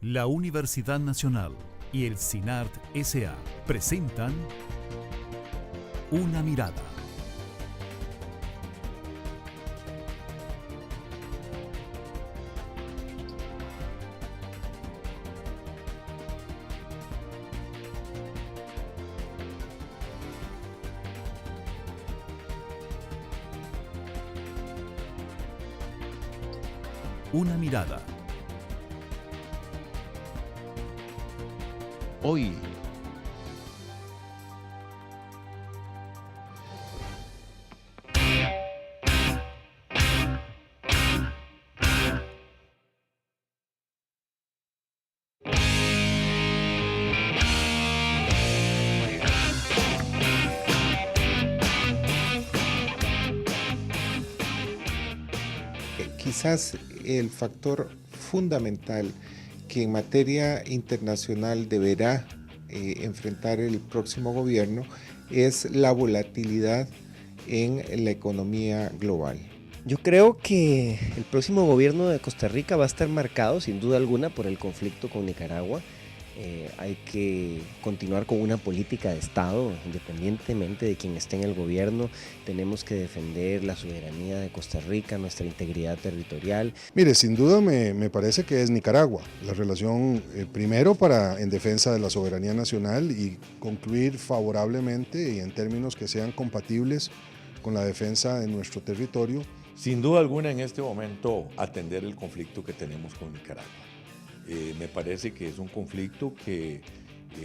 La Universidad Nacional y el CINART S.A. presentan Una Mirada. Una Mirada. Hoy, quizás el factor fundamental que en materia internacional deberá enfrentar el próximo gobierno es la volatilidad en la economía global. Yo creo que el próximo gobierno de Costa Rica va a estar marcado, sin duda alguna, por el conflicto con Nicaragua. Hay que continuar con una política de Estado, independientemente de quién esté en el gobierno. Tenemos que defender la soberanía de Costa Rica, nuestra integridad territorial. Mire, sin duda me parece que es Nicaragua, la relación primero en defensa de la soberanía nacional y concluir favorablemente y en términos que sean compatibles con la defensa de nuestro territorio. Sin duda alguna en este momento atender el conflicto que tenemos con Nicaragua. Me parece que es un conflicto que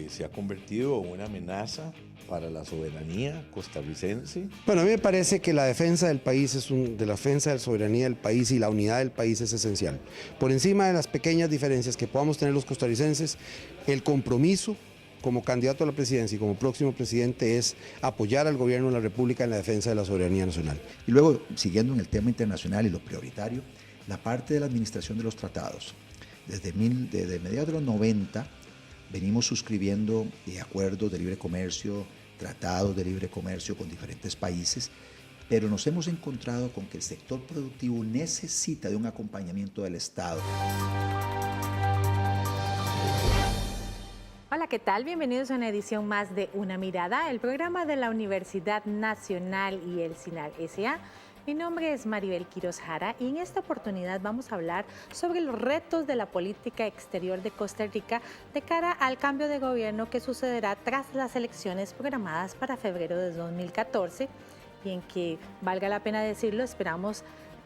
se ha convertido en una amenaza para la soberanía costarricense. Bueno, a mí me parece que la defensa del país de la defensa de la soberanía del país y la unidad del país es esencial. Por encima de las pequeñas diferencias que podamos tener los costarricenses, el compromiso como candidato a la presidencia y como próximo presidente es apoyar al gobierno de la República en la defensa de la soberanía nacional. Y luego, siguiendo en el tema internacional y lo prioritario, la parte de la administración de los tratados. Desde mediados de los 90 venimos suscribiendo acuerdos de libre comercio, tratados de libre comercio con diferentes países, pero nos hemos encontrado con que el sector productivo necesita de un acompañamiento del Estado. Hola, ¿qué tal? Bienvenidos a una edición más de Una Mirada, el programa de la Universidad Nacional y el CINART S.A. Mi nombre es Maribel Quiroz Jara y en esta oportunidad vamos a hablar sobre los retos de la política exterior de Costa Rica de cara al cambio de gobierno que sucederá tras las elecciones programadas para febrero de 2014 y en que, valga la pena decirlo, esperamos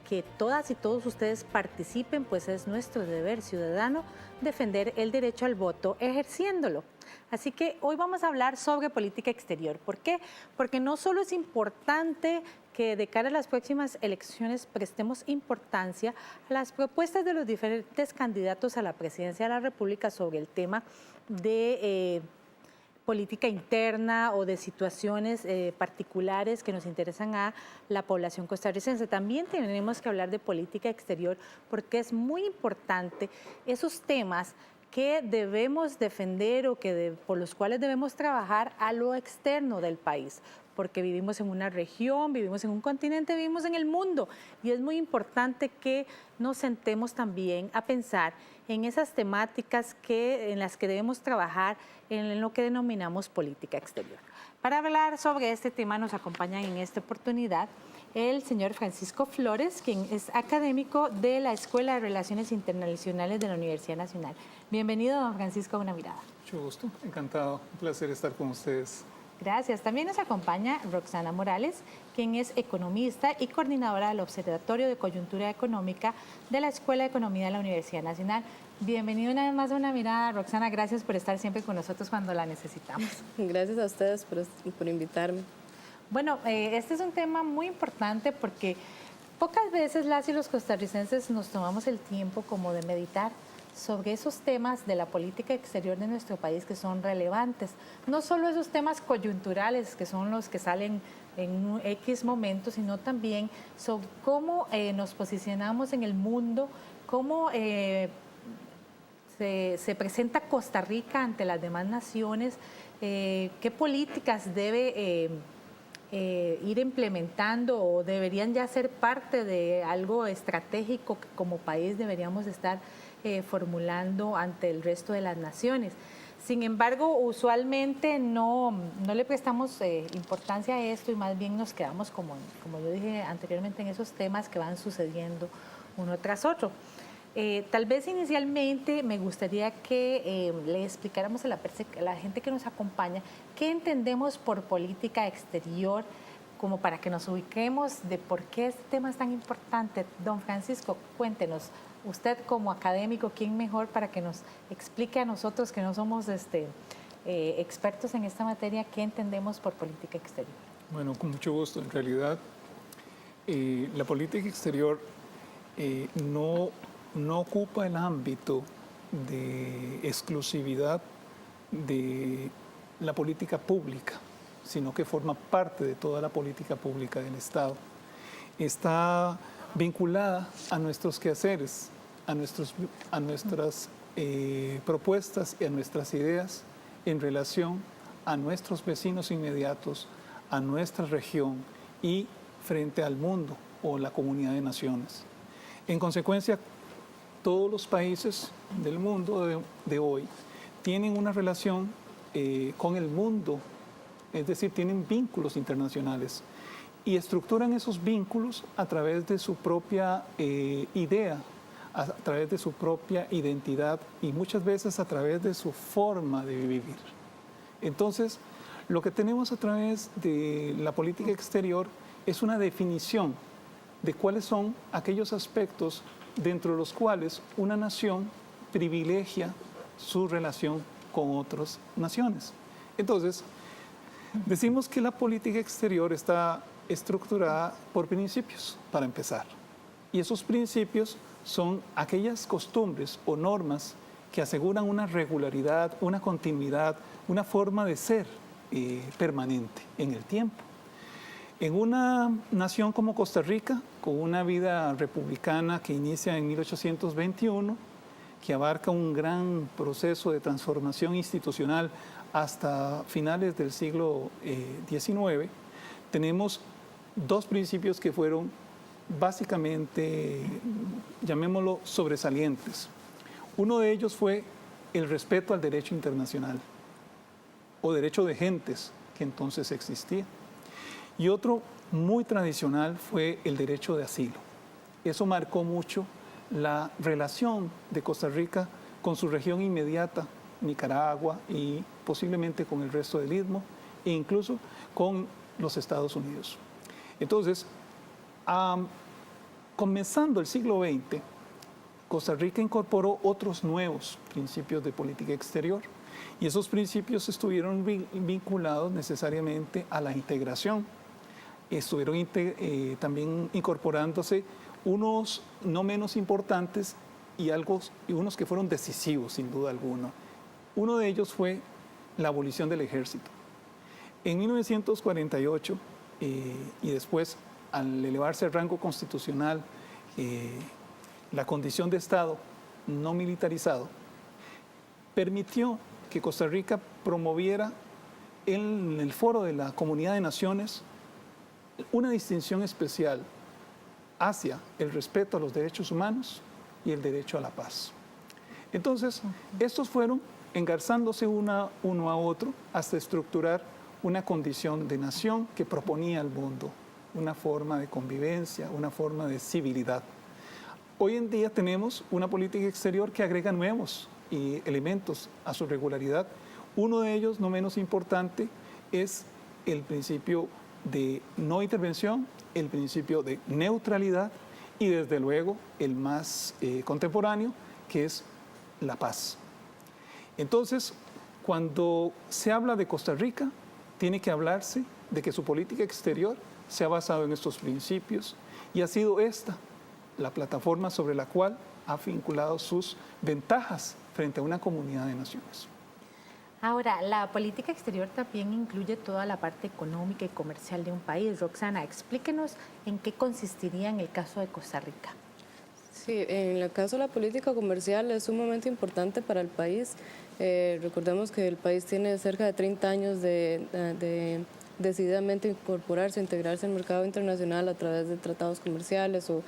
que todas y todos ustedes participen, pues es nuestro deber ciudadano defender el derecho al voto ejerciéndolo. Así que hoy vamos a hablar sobre política exterior. ¿Por qué? Porque no solo es importante que de cara a las próximas elecciones prestemos importancia a las propuestas de los diferentes candidatos a la presidencia de la República sobre el tema de política interna o de situaciones particulares que nos interesan a la población costarricense. También tenemos que hablar de política exterior porque es muy importante esos temas que debemos defender o por los cuales debemos trabajar a lo externo del país, porque vivimos en una región, vivimos en un continente, vivimos en el mundo y es muy importante que nos sentemos también a pensar en esas temáticas en las que debemos trabajar en lo que denominamos política exterior. Para hablar sobre este tema nos acompañan en esta oportunidad el señor Francisco Flores, quien es académico de la Escuela de Relaciones Internacionales de la Universidad Nacional. Bienvenido, don Francisco, a Una Mirada. Mucho gusto, encantado, un placer estar con ustedes. Gracias. También nos acompaña Roxana Morales, quien es economista y coordinadora del Observatorio de Coyuntura Económica de la Escuela de Economía de la Universidad Nacional. Bienvenido una vez más a Una Mirada, Roxana. Gracias por estar siempre con nosotros cuando la necesitamos. Gracias a ustedes por invitarme. Bueno, este es un tema muy importante porque pocas veces las y los costarricenses nos tomamos el tiempo como de meditar sobre esos temas de la política exterior de nuestro país que son relevantes. No solo esos temas coyunturales que son los que salen en X momentos, sino también sobre cómo nos posicionamos en el mundo, cómo se presenta Costa Rica ante las demás naciones, qué políticas debe ir implementando o deberían ya ser parte de algo estratégico que como país deberíamos estar formulando ante el resto de las naciones. Sin embargo, usualmente no le prestamos importancia a esto y más bien nos quedamos, como yo dije anteriormente, en esos temas que van sucediendo uno tras otro. Tal vez inicialmente me gustaría que le explicáramos a la gente que nos acompaña qué entendemos por política exterior, como para que nos ubiquemos de por qué este tema es tan importante. Don Francisco, cuéntenos, usted como académico, ¿quién mejor para que nos explique a nosotros que no somos expertos en esta materia, qué entendemos por política exterior? Bueno, con mucho gusto. En realidad, la política exterior no ocupa el ámbito de exclusividad de la política pública, sino que forma parte de toda la política pública del Estado. Está vinculada a nuestros quehaceres, a nuestras propuestas y a nuestras ideas en relación a nuestros vecinos inmediatos, a nuestra región y frente al mundo o la comunidad de naciones. En consecuencia, todos los países del mundo de hoy tienen una relación con el mundo, es decir, tienen vínculos internacionales y estructuran esos vínculos a través de su propia idea, a través de su propia identidad y muchas veces a través de su forma de vivir. Entonces, lo que tenemos a través de la política exterior es una definición de cuáles son aquellos aspectos dentro de los cuales una nación privilegia su relación con otras naciones. Entonces, decimos que la política exterior está estructurada por principios, para empezar. Y esos principios son aquellas costumbres o normas que aseguran una regularidad, una continuidad, una forma de ser permanente en el tiempo. En una nación como Costa Rica, con una vida republicana que inicia en 1821, que abarca un gran proceso de transformación institucional hasta finales del siglo XIX, tenemos dos principios que fueron básicamente, llamémoslo, sobresalientes. Uno de ellos fue el respeto al derecho internacional o derecho de gentes que entonces existía. Y otro muy tradicional fue el derecho de asilo. Eso marcó mucho la relación de Costa Rica con su región inmediata, Nicaragua y posiblemente con el resto del Istmo e incluso con los Estados Unidos. Entonces, comenzando el siglo XX, Costa Rica incorporó otros nuevos principios de política exterior y esos principios estuvieron vinculados necesariamente a la integración. Estuvieron también incorporándose unos no menos importantes y unos que fueron decisivos, sin duda alguna. Uno de ellos fue la abolición del ejército. En 1948, y después, al elevarse al rango constitucional, la condición de Estado no militarizado, permitió que Costa Rica promoviera en el foro de la Comunidad de Naciones una distinción especial hacia el respeto a los derechos humanos y el derecho a la paz. Entonces, estos fueron engarzándose uno a otro hasta estructurar una condición de nación que proponía al mundo una forma de convivencia, una forma de civilidad. Hoy en día tenemos una política exterior que agrega nuevos elementos a su regularidad. Uno de ellos, no menos importante, es el principio de no intervención, el principio de neutralidad y desde luego el más contemporáneo, que es la paz. Entonces, cuando se habla de Costa Rica, tiene que hablarse de que su política exterior se ha basado en estos principios y ha sido esta la plataforma sobre la cual ha vinculado sus ventajas frente a una comunidad de naciones. Ahora, la política exterior también incluye toda la parte económica y comercial de un país. Roxana, explíquenos en qué consistiría en el caso de Costa Rica. Sí, en el caso de la política comercial es sumamente importante para el país. Recordemos que el país tiene cerca de 30 años de decididamente incorporarse, integrarse al mercado internacional a través de tratados comerciales o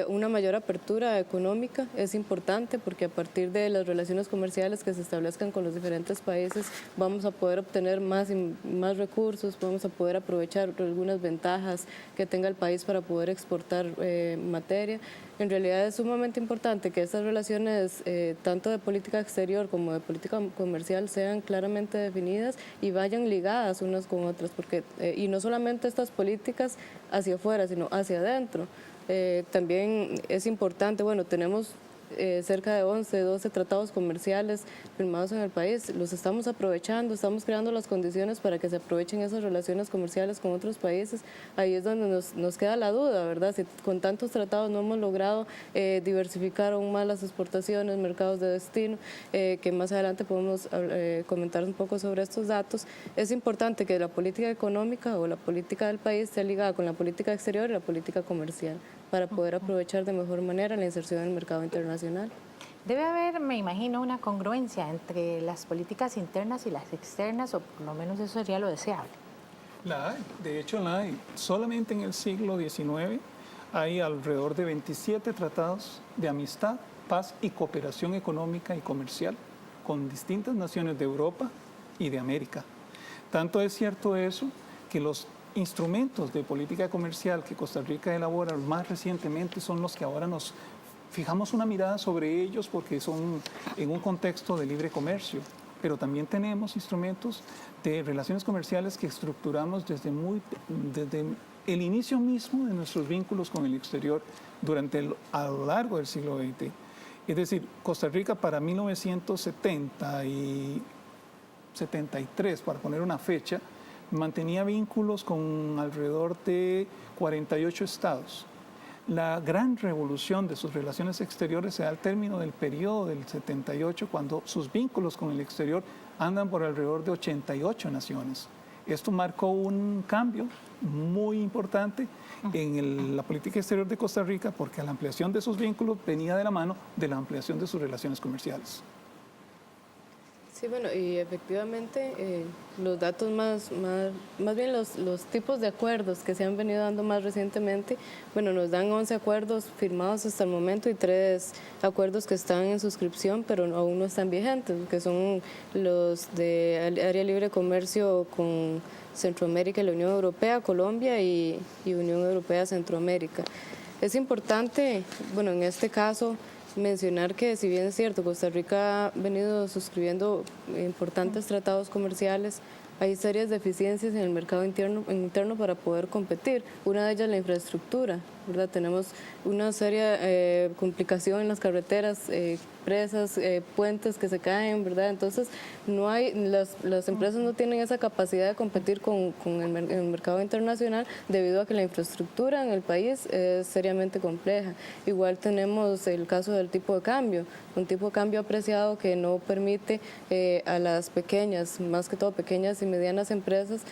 una mayor apertura económica es importante porque a partir de las relaciones comerciales que se establezcan con los diferentes países vamos a poder obtener más recursos, vamos a poder aprovechar algunas ventajas que tenga el país para poder exportar materia. En realidad es sumamente importante que estas relaciones, tanto de política exterior como de política comercial, sean claramente definidas y vayan ligadas unas con otras, porque, y no solamente estas políticas hacia afuera, sino hacia adentro. También es importante, bueno, tenemos cerca de 11, 12 tratados comerciales firmados en el país, los estamos aprovechando, estamos creando las condiciones para que se aprovechen esas relaciones comerciales con otros países. Ahí es donde nos queda la duda, ¿verdad? Si con tantos tratados no hemos logrado diversificar aún más las exportaciones, mercados de destino, que más adelante podemos comentar un poco sobre estos datos, es importante que la política económica o la política del país esté ligada con la política exterior y la política comercial para poder aprovechar de mejor manera la inserción en el mercado internacional. Debe haber, me imagino, una congruencia entre las políticas internas y las externas, o por lo menos eso sería lo deseable. La hay, de hecho la hay. Solamente en el siglo XIX hay alrededor de 27 tratados de amistad, paz y cooperación económica y comercial con distintas naciones de Europa y de América. Tanto es cierto eso que los instrumentos de política comercial que Costa Rica elabora más recientemente son los que ahora nos fijamos una mirada sobre ellos porque son en un contexto de libre comercio, pero también tenemos instrumentos de relaciones comerciales que estructuramos desde el inicio mismo de nuestros vínculos con el exterior a lo largo del siglo XX. Es decir, Costa Rica para 1970 y 73, para poner una fecha, mantenía vínculos con alrededor de 48 estados. La gran revolución de sus relaciones exteriores se da al término del periodo del 78, cuando sus vínculos con el exterior andan por alrededor de 88 naciones. Esto marcó un cambio muy importante en la política exterior de Costa Rica porque la ampliación de sus vínculos venía de la mano de la ampliación de sus relaciones comerciales. Sí, bueno, y efectivamente los datos más bien los tipos de acuerdos que se han venido dando más recientemente, bueno, nos dan 11 acuerdos firmados hasta el momento y 3 acuerdos que están en suscripción, pero aún no están vigentes, que son los de Área Libre de Comercio con Centroamérica y la Unión Europea, Colombia y Unión Europea Centroamérica. Es importante, bueno, en este caso, mencionar que si bien es cierto, Costa Rica ha venido suscribiendo importantes tratados comerciales, hay serias deficiencias en el mercado interno para poder competir. Una de ellas es la infraestructura, ¿verdad? Tenemos una seria complicación en las carreteras, presas, puentes que se caen, ¿verdad? Entonces, no hay, las empresas no tienen esa capacidad de competir con el mercado internacional debido a que la infraestructura en el país es seriamente compleja. Igual tenemos el caso del tipo de cambio, un tipo de cambio apreciado que no permite a las pequeñas, más que todo pequeñas y medianas empresas,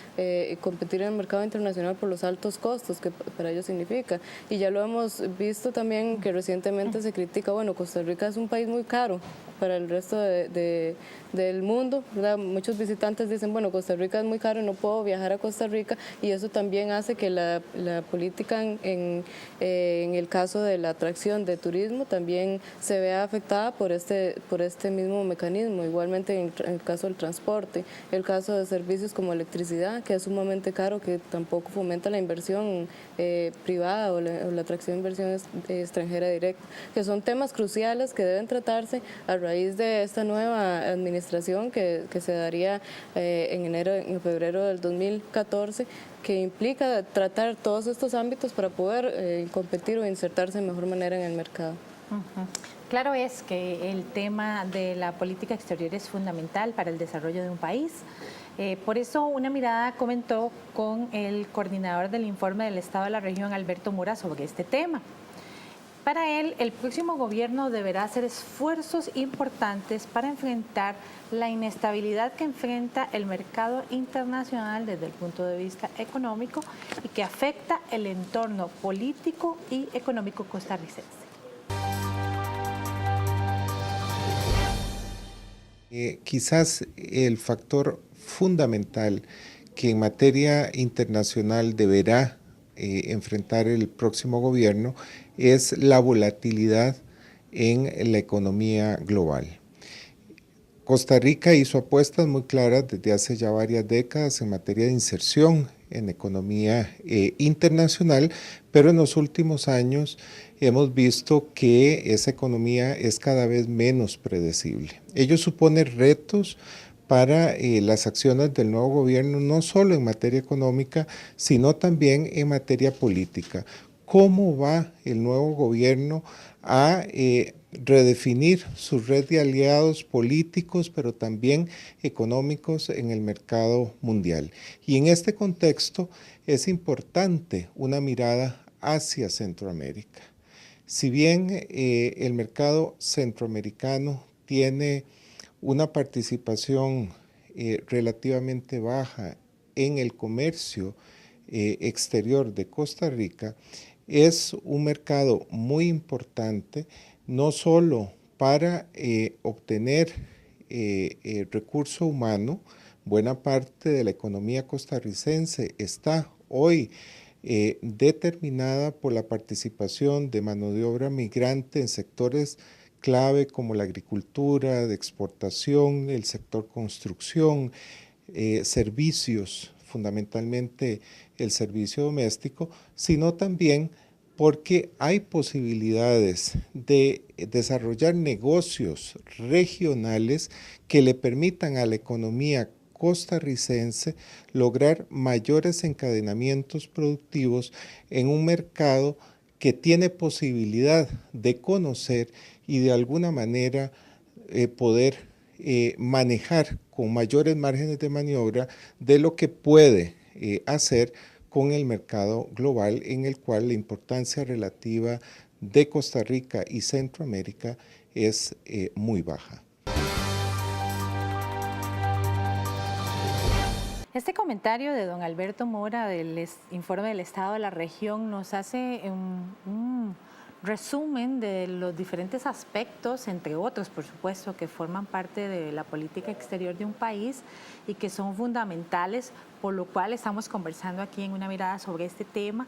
competir en el mercado internacional por los altos costos que para ellos significa. Y ya lo hemos visto también que recientemente se critica, bueno, Costa Rica es un país muy caro para el resto del mundo, ¿verdad? Muchos visitantes dicen, bueno, Costa Rica es muy caro, no puedo viajar a Costa Rica, y eso también hace que la política en el caso de la atracción de turismo también se vea afectada por este mismo mecanismo. Igualmente en el caso del transporte, el caso de servicios como electricidad, que es sumamente caro, que tampoco fomenta la inversión privada o la atracción de inversión extranjera directa, que son temas cruciales que deben tratarse a raíz de esta nueva administración que se daría en febrero del 2014, que implica tratar todos estos ámbitos para poder competir o insertarse de mejor manera en el mercado. Claro es que el tema de la política exterior es fundamental para el desarrollo de un país. Por eso Una Mirada comentó con el coordinador del informe del Estado de la Región, Alberto Mura, sobre este tema. Para él, el próximo gobierno deberá hacer esfuerzos importantes para enfrentar la inestabilidad que enfrenta el mercado internacional desde el punto de vista económico y que afecta el entorno político y económico costarricense. Quizás el factor fundamental que en materia internacional deberá enfrentar el próximo gobierno es la volatilidad en la economía global. Costa Rica hizo apuestas muy claras desde hace ya varias décadas en materia de inserción en economía internacional, pero en los últimos años hemos visto que esa economía es cada vez menos predecible. Ello supone retos para las acciones del nuevo gobierno, no solo en materia económica, sino también en materia política. ¿Cómo va el nuevo gobierno a redefinir su red de aliados políticos, pero también económicos en el mercado mundial? Y en este contexto es importante una mirada hacia Centroamérica. Si bien el mercado centroamericano tiene una participación relativamente baja en el comercio exterior de Costa Rica, es un mercado muy importante, no solo para obtener recurso humano. Buena parte de la economía costarricense está hoy determinada por la participación de mano de obra migrante en sectores clave como la agricultura, de exportación, el sector construcción, servicios, fundamentalmente el servicio doméstico, sino también porque hay posibilidades de desarrollar negocios regionales que le permitan a la economía costarricense lograr mayores encadenamientos productivos en un mercado que tiene posibilidad de conocer y de alguna manera poder manejar con mayores márgenes de maniobra de lo que puede hacer con el mercado global, en el cual la importancia relativa de Costa Rica y Centroamérica es muy baja. Este comentario de don Alberto Mora del informe del Estado de la región nos hace un resumen de los diferentes aspectos, entre otros, por supuesto, que forman parte de la política exterior de un país y que son fundamentales, por lo cual estamos conversando aquí en Una Mirada sobre este tema,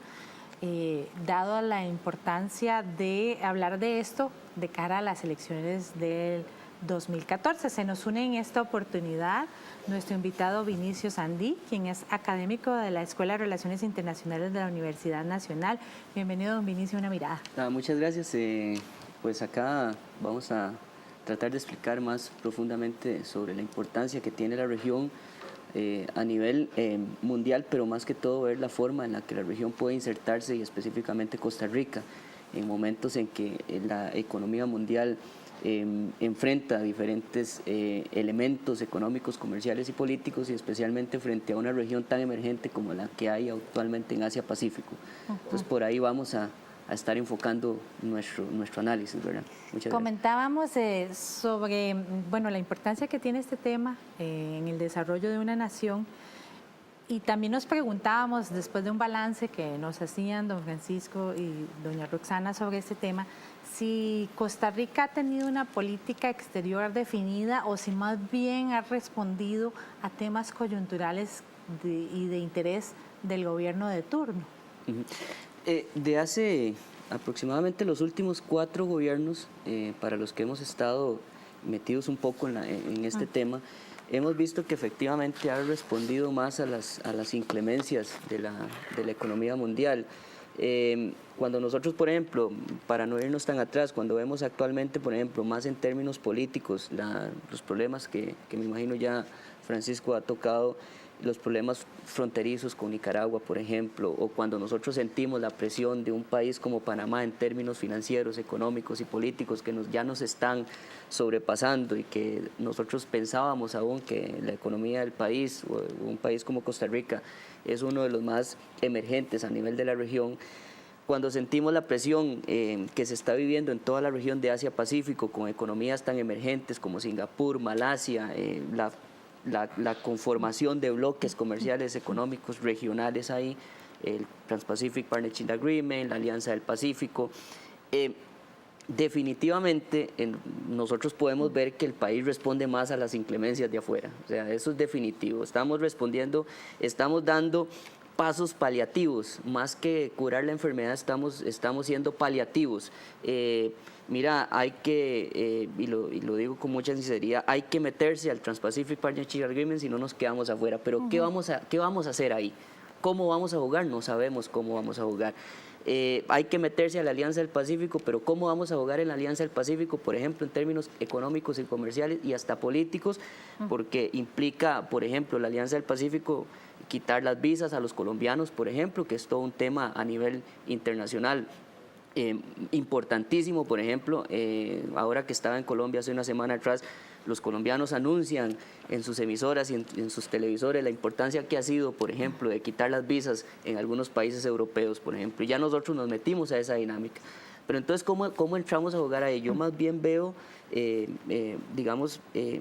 dado la importancia de hablar de esto de cara a las elecciones del 2014. Se nos une en esta oportunidad nuestro invitado Vinicio Sandí, quien es académico de la Escuela de Relaciones Internacionales de la Universidad Nacional. Bienvenido, don Vinicio, a Una Mirada. Muchas gracias. Pues acá vamos a tratar de explicar más profundamente sobre la importancia que tiene la región a nivel mundial, pero más que todo ver la forma en la que la región puede insertarse, y específicamente Costa Rica, en momentos en que la economía mundial enfrenta diferentes elementos económicos, comerciales y políticos, y especialmente frente a una región tan emergente como la que hay actualmente en Asia-Pacífico. Entonces por ahí vamos a estar enfocando nuestro análisis, ¿verdad? Muchas gracias. Comentábamos sobre la importancia que tiene este tema en el desarrollo de una nación, y también nos preguntábamos, después de un balance que nos hacían don Francisco y doña Roxana sobre este tema, si Costa Rica ha tenido una política exterior definida o si más bien ha respondido a temas coyunturales y de interés del gobierno de turno. De hace aproximadamente los últimos 4 gobiernos para los que hemos estado metidos un poco en este tema, hemos visto que efectivamente ha respondido más a las inclemencias de la economía mundial. Cuando nosotros, por ejemplo, para no irnos tan atrás, cuando vemos actualmente, por ejemplo, más en términos políticos, los problemas que me imagino ya Francisco ha tocado, los problemas fronterizos con Nicaragua, por ejemplo, o cuando nosotros sentimos la presión de un país como Panamá en términos financieros, económicos y políticos que ya nos están sobrepasando, y que nosotros pensábamos aún que la economía del país, o un país como Costa Rica, es uno de los más emergentes a nivel de la región. Cuando sentimos la presión que se está viviendo en toda la región de Asia-Pacífico, con economías tan emergentes como Singapur, Malasia, la conformación de bloques comerciales económicos regionales ahí, el Trans-Pacific Partnership Agreement, la Alianza del Pacífico, definitivamente nosotros podemos ver que el país responde más a las inclemencias de afuera, o sea, eso es definitivo, estamos respondiendo, estamos dando pasos paliativos, más que curar la enfermedad estamos siendo paliativos. Mira, hay que, y lo digo con mucha sinceridad, hay que meterse al Trans-Pacific Partnership Agreement si no nos quedamos afuera, pero ¿qué vamos a hacer ahí? ¿Cómo vamos a jugar? No sabemos cómo vamos a jugar. Hay que meterse a la Alianza del Pacífico, pero ¿cómo vamos a jugar en la Alianza del Pacífico? Por ejemplo, en términos económicos y comerciales y hasta políticos, porque implica, por ejemplo, la Alianza del Pacífico quitar las visas a los colombianos, por ejemplo, que es todo un tema a nivel internacional. Importantísimo, por ejemplo, ahora que estaba en Colombia hace una semana atrás, los colombianos anuncian en sus emisoras y en sus televisores la importancia que ha sido, por ejemplo, de quitar las visas en algunos países europeos, por ejemplo, y ya nosotros nos metimos a esa dinámica. Pero entonces, ¿cómo entramos a jugar ahí? Yo más bien veo, digamos,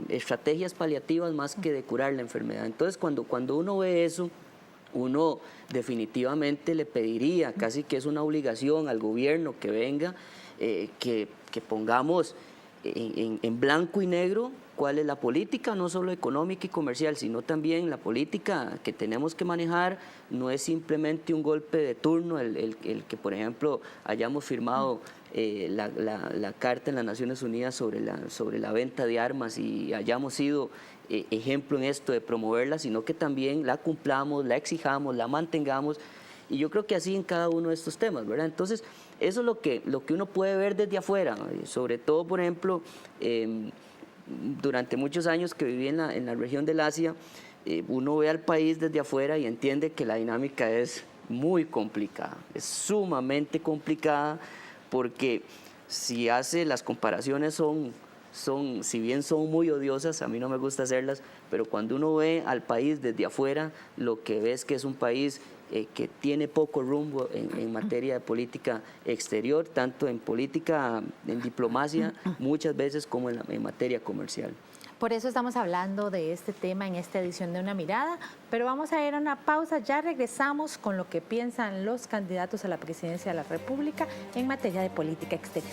estrategias paliativas más que de curar la enfermedad. Entonces, cuando uno ve eso, uno definitivamente le pediría, casi que es una obligación al gobierno que venga, que pongamos en blanco y negro cuál es la política, no solo económica y comercial, sino también la política que tenemos que manejar. No es simplemente un golpe de turno el que, por ejemplo, hayamos firmado la Carta en las Naciones Unidas sobre la venta de armas y hayamos sido ejemplo en esto de promoverla, sino que también la cumplamos, la exijamos, la mantengamos. Y yo creo que así en cada uno de estos temas, ¿verdad? Entonces, eso es lo que uno puede ver desde afuera, sobre todo, por ejemplo, durante muchos años que viví en la región del Asia, uno ve al país desde afuera y entiende que la dinámica es muy complicada, es sumamente complicada, porque si hace las comparaciones si bien son muy odiosas, a mí no me gusta hacerlas, pero cuando uno ve al país desde afuera, lo que ve es que es un país que tiene poco rumbo en materia de política exterior, tanto en política, en diplomacia, muchas veces como en materia comercial. Por eso estamos hablando de este tema en esta edición de Una Mirada, pero vamos a ir a una pausa, ya regresamos con lo que piensan los candidatos a la presidencia de la República en materia de política exterior.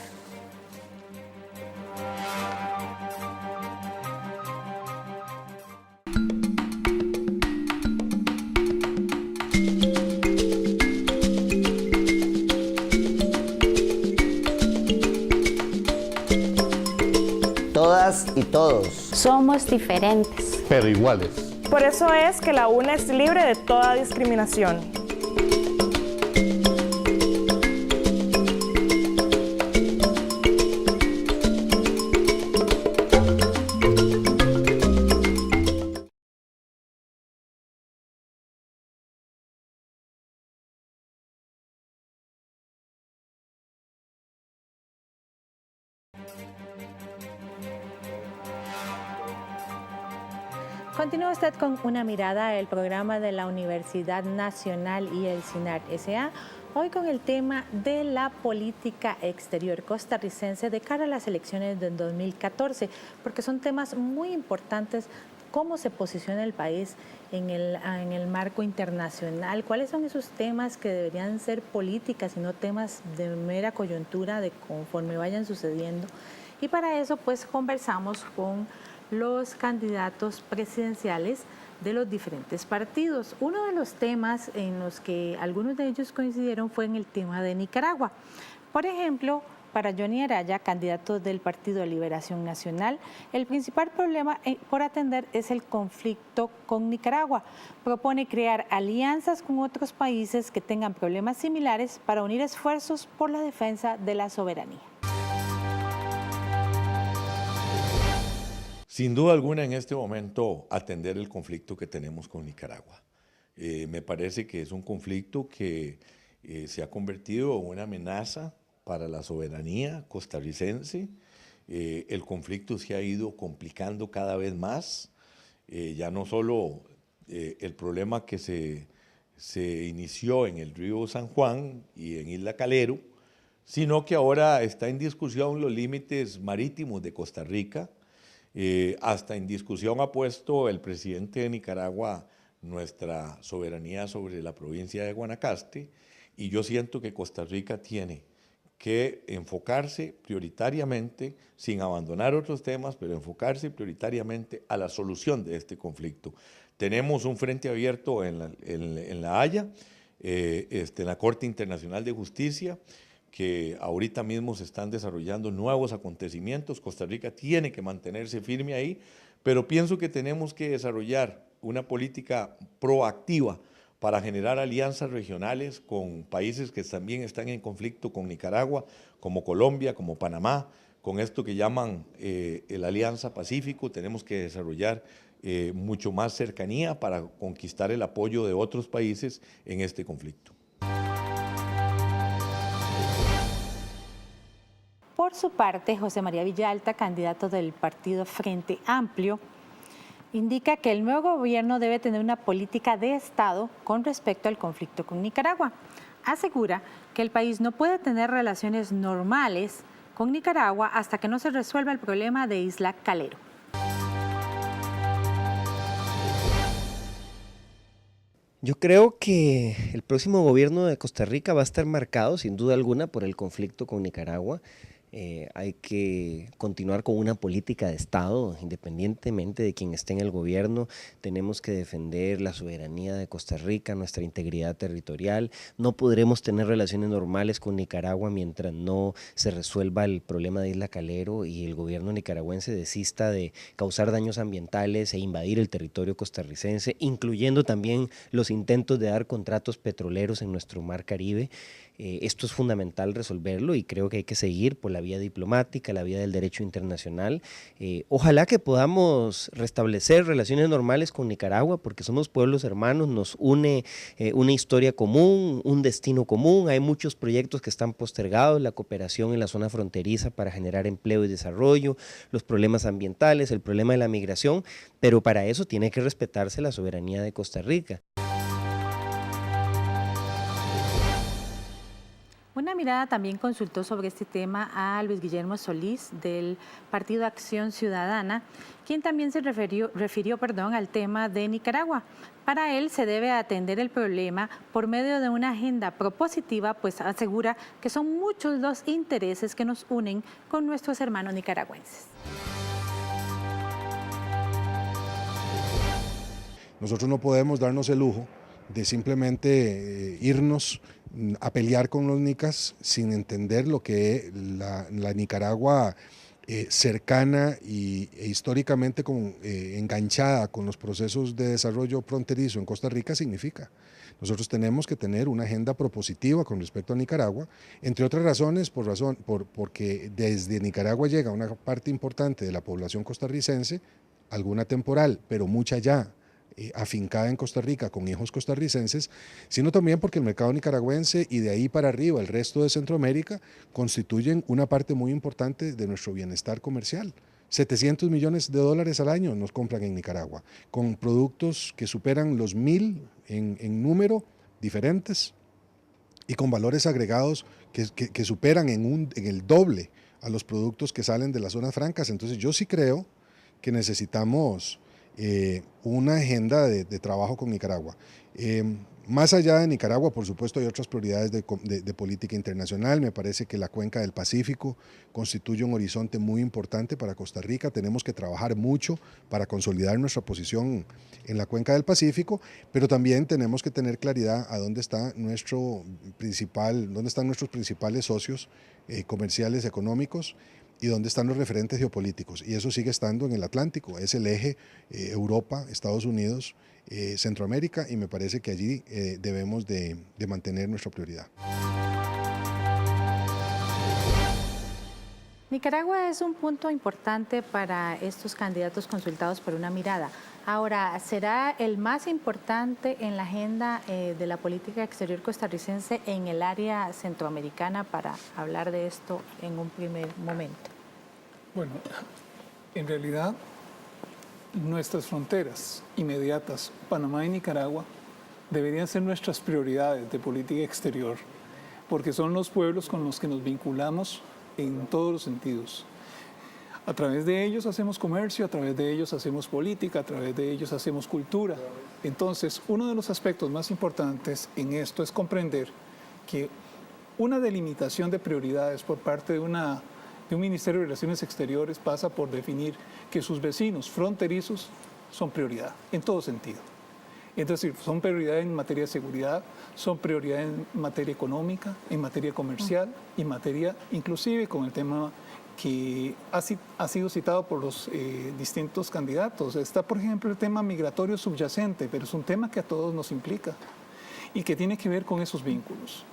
Todas y todos somos diferentes, pero iguales. Por eso es que la UNA es libre de toda discriminación. Continúa usted con Una Mirada, el programa de la Universidad Nacional y el CINAR S.A., hoy con el tema de la política exterior costarricense de cara a las elecciones del 2014, porque son temas muy importantes, cómo se posiciona el país en el marco internacional, cuáles son esos temas que deberían ser políticas y no temas de mera coyuntura de conforme vayan sucediendo. Y para eso pues conversamos con los candidatos presidenciales de los diferentes partidos. Uno de los temas en los que algunos de ellos coincidieron fue en el tema de Nicaragua. Por ejemplo, para Johnny Araya, candidato del Partido de Liberación Nacional, el principal problema por atender es el conflicto con Nicaragua. Propone crear alianzas con otros países que tengan problemas similares para unir esfuerzos por la defensa de la soberanía. Sin duda alguna, en este momento, atender el conflicto que tenemos con Nicaragua. Me parece que es un conflicto que se ha convertido en una amenaza para la soberanía costarricense. El conflicto se ha ido complicando cada vez más. Ya no solo el problema que se inició en el río San Juan y en Isla Calero, sino que ahora está en discusión los límites marítimos de Costa Rica. Hasta en discusión ha puesto el presidente de Nicaragua nuestra soberanía sobre la provincia de Guanacaste, y yo siento que Costa Rica tiene que enfocarse prioritariamente, sin abandonar otros temas, pero enfocarse prioritariamente a la solución de este conflicto. Tenemos un frente abierto en La Haya, en la Corte Internacional de Justicia, que ahorita mismo se están desarrollando nuevos acontecimientos. Costa Rica tiene que mantenerse firme ahí, pero pienso que tenemos que desarrollar una política proactiva para generar alianzas regionales con países que también están en conflicto con Nicaragua, como Colombia, como Panamá, con esto que llaman la Alianza Pacífico. Tenemos que desarrollar mucho más cercanía para conquistar el apoyo de otros países en este conflicto. Por su parte, José María Villalta, candidato del partido Frente Amplio, indica que el nuevo gobierno debe tener una política de Estado con respecto al conflicto con Nicaragua. Asegura que el país no puede tener relaciones normales con Nicaragua hasta que no se resuelva el problema de Isla Calero. Yo creo que el próximo gobierno de Costa Rica va a estar marcado, sin duda alguna, por el conflicto con Nicaragua. Hay que continuar con una política de Estado, independientemente de quien esté en el gobierno. Tenemos que defender la soberanía de Costa Rica, nuestra integridad territorial. No podremos tener relaciones normales con Nicaragua mientras no se resuelva el problema de Isla Calero y el gobierno nicaragüense desista de causar daños ambientales e invadir el territorio costarricense, incluyendo también los intentos de dar contratos petroleros en nuestro mar Caribe. Esto es fundamental resolverlo y creo que hay que seguir por la vía diplomática, la vía del derecho internacional. Ojalá que podamos restablecer relaciones normales con Nicaragua porque somos pueblos hermanos, nos une una historia común, un destino común. Hay muchos proyectos que están postergados, la cooperación en la zona fronteriza para generar empleo y desarrollo, los problemas ambientales, el problema de la migración, pero para eso tiene que respetarse la soberanía de Costa Rica. Una mirada también consultó sobre este tema a Luis Guillermo Solís del Partido Acción Ciudadana, quien también se refirió al tema de Nicaragua. Para él se debe atender el problema por medio de una agenda propositiva, pues asegura que son muchos los intereses que nos unen con nuestros hermanos nicaragüenses. Nosotros no podemos darnos el lujo de simplemente irnos a pelear con los nicas sin entender lo que la Nicaragua cercana e históricamente enganchada con los procesos de desarrollo fronterizo en Costa Rica significa. Nosotros tenemos que tener una agenda propositiva con respecto a Nicaragua, entre otras razones, porque desde Nicaragua llega una parte importante de la población costarricense, alguna temporal, pero mucha ya afincada en Costa Rica con hijos costarricenses, sino también porque el mercado nicaragüense y de ahí para arriba el resto de Centroamérica constituyen una parte muy importante de nuestro bienestar comercial. 700 millones de dólares al año nos compran en Nicaragua, con productos que superan los 1000 en número diferentes y con valores agregados que superan en el doble a los productos que salen de las zonas francas. Entonces yo sí creo que necesitamos una agenda de trabajo con Nicaragua. Más allá de Nicaragua, por supuesto, hay otras prioridades de política internacional. Me parece que la cuenca del Pacífico constituye un horizonte muy importante para Costa Rica. Tenemos que trabajar mucho para consolidar nuestra posición en la cuenca del Pacífico, pero también tenemos que tener claridad a dónde están nuestros principales socios comerciales, económicos, y dónde están los referentes geopolíticos, y eso sigue estando en el Atlántico, es el eje Europa, Estados Unidos, Centroamérica, y me parece que allí debemos de mantener nuestra prioridad. Nicaragua es un punto importante para estos candidatos consultados por una mirada. Ahora, ¿será el más importante en la agenda de la política exterior costarricense en el área centroamericana para hablar de esto en un primer momento? Bueno, en realidad nuestras fronteras inmediatas, Panamá y Nicaragua, deberían ser nuestras prioridades de política exterior, porque son los pueblos con los que nos vinculamos en todos los sentidos. A través de ellos hacemos comercio, a través de ellos hacemos política, a través de ellos hacemos cultura. Entonces, uno de los aspectos más importantes en esto es comprender que una delimitación de prioridades por parte de un Ministerio de Relaciones Exteriores pasa por definir que sus vecinos fronterizos son prioridad, en todo sentido. Es decir, son prioridad en materia de seguridad, son prioridad en materia económica, en materia comercial, y materia inclusive con el tema que ha sido citado por los distintos candidatos. Está, por ejemplo, el tema migratorio subyacente, pero es un tema que a todos nos implica y que tiene que ver con esos vínculos.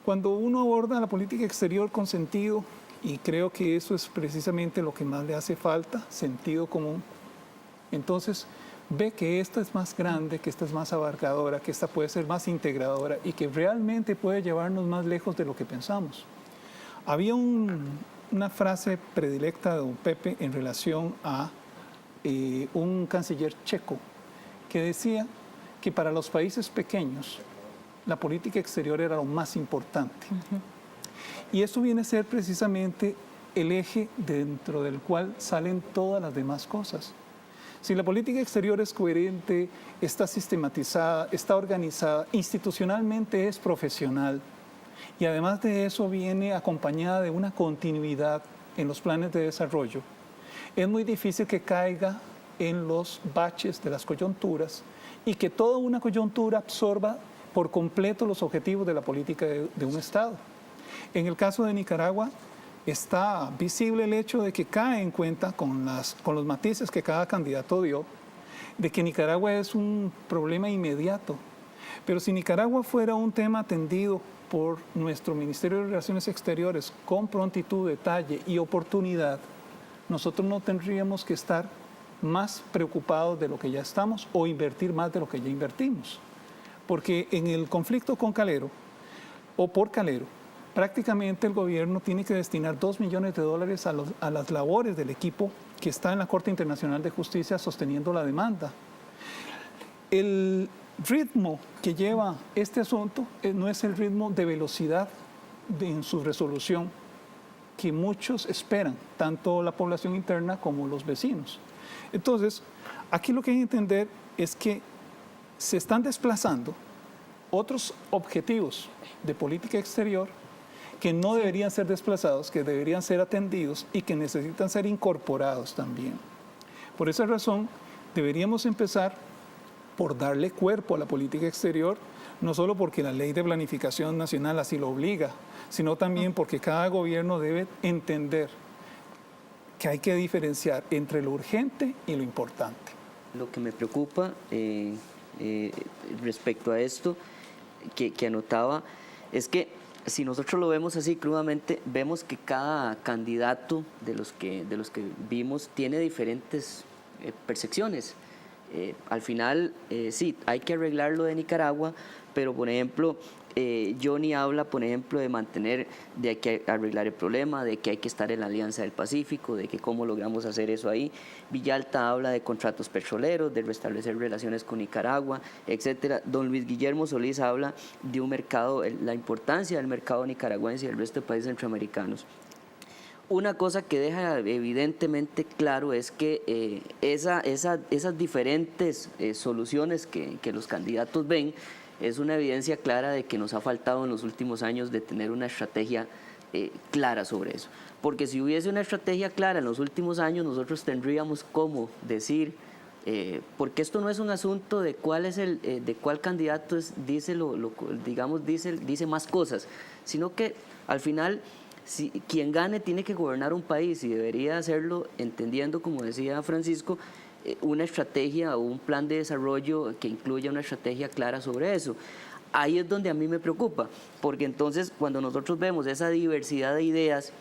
Cuando uno aborda la política exterior con sentido, y creo que eso es precisamente lo que más le hace falta, sentido común, entonces ve que esta es más grande, que esta es más abarcadora, que esta puede ser más integradora y que realmente puede llevarnos más lejos de lo que pensamos. Había una frase predilecta de don Pepe en relación a un canciller checo que decía que para los países pequeños la política exterior era lo más importante. Y eso viene a ser precisamente el eje dentro del cual salen todas las demás cosas. Si la política exterior es coherente, está sistematizada, está organizada, institucionalmente es profesional, y además de eso viene acompañada de una continuidad en los planes de desarrollo, es muy difícil que caiga en los baches de las coyunturas y que toda una coyuntura absorba por completo los objetivos de la política de un Estado. En el caso de Nicaragua está visible el hecho de que cae en cuenta con los matices que cada candidato dio, de que Nicaragua es un problema inmediato. Pero si Nicaragua fuera un tema atendido por nuestro Ministerio de Relaciones Exteriores con prontitud, detalle y oportunidad, nosotros no tendríamos que estar más preocupados de lo que ya estamos o invertir más de lo que ya invertimos. Porque en el conflicto con Calero o por Calero, prácticamente el gobierno tiene que destinar $2 millones a las labores del equipo que está en la Corte Internacional de Justicia sosteniendo la demanda. El ritmo que lleva este asunto no es el ritmo de velocidad en su resolución que muchos esperan, tanto la población interna como los vecinos. Entonces, aquí lo que hay que entender es que se están desplazando otros objetivos de política exterior que no deberían ser desplazados, que deberían ser atendidos y que necesitan ser incorporados también. Por esa razón, deberíamos empezar por darle cuerpo a la política exterior, no solo porque la Ley de Planificación Nacional así lo obliga, sino también porque cada gobierno debe entender que hay que diferenciar entre lo urgente y lo importante. Lo que me preocupa respecto a esto que anotaba es que si nosotros lo vemos así crudamente, vemos que cada candidato de los que vimos tiene diferentes percepciones. Al final, sí, hay que arreglar lo de Nicaragua, pero por ejemplo, Johnny habla, por ejemplo, de mantener, de que hay que arreglar el problema, de que hay que estar en la Alianza del Pacífico, de que cómo logramos hacer eso ahí. Villalta habla de contratos petroleros, de restablecer relaciones con Nicaragua, etcétera. Don Luis Guillermo Solís habla de un mercado, la importancia del mercado nicaragüense y el resto de países centroamericanos. Una cosa que deja evidentemente claro es que esas diferentes soluciones que los candidatos ven es una evidencia clara de que nos ha faltado en los últimos años de tener una estrategia clara sobre eso. Porque si hubiese una estrategia clara en los últimos años, nosotros tendríamos cómo decir, porque esto no es un asunto de cuál es de cuál candidato dice más cosas, sino que al final quien gane tiene que gobernar un país y debería hacerlo entendiendo, como decía Francisco, una estrategia o un plan de desarrollo que incluya una estrategia clara sobre eso. Ahí es donde a mí me preocupa, porque entonces cuando nosotros vemos esa diversidad de ideas,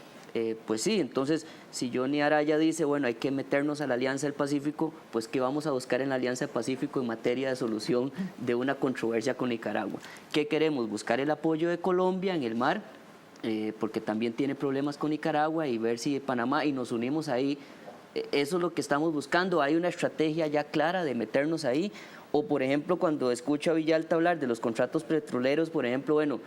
pues sí, entonces si Johnny Araya dice, bueno, hay que meternos a la Alianza del Pacífico, pues ¿qué vamos a buscar en la Alianza del Pacífico en materia de solución de una controversia con Nicaragua? ¿Qué queremos? ¿Buscar el apoyo de Colombia en el mar? Porque también tiene problemas con Nicaragua, y ver si Panamá, y nos unimos ahí. Eso es lo que estamos buscando. Hay una estrategia ya clara de meternos ahí. O por ejemplo, cuando escucho a Villalta hablar de los contratos petroleros, por ejemplo, bueno,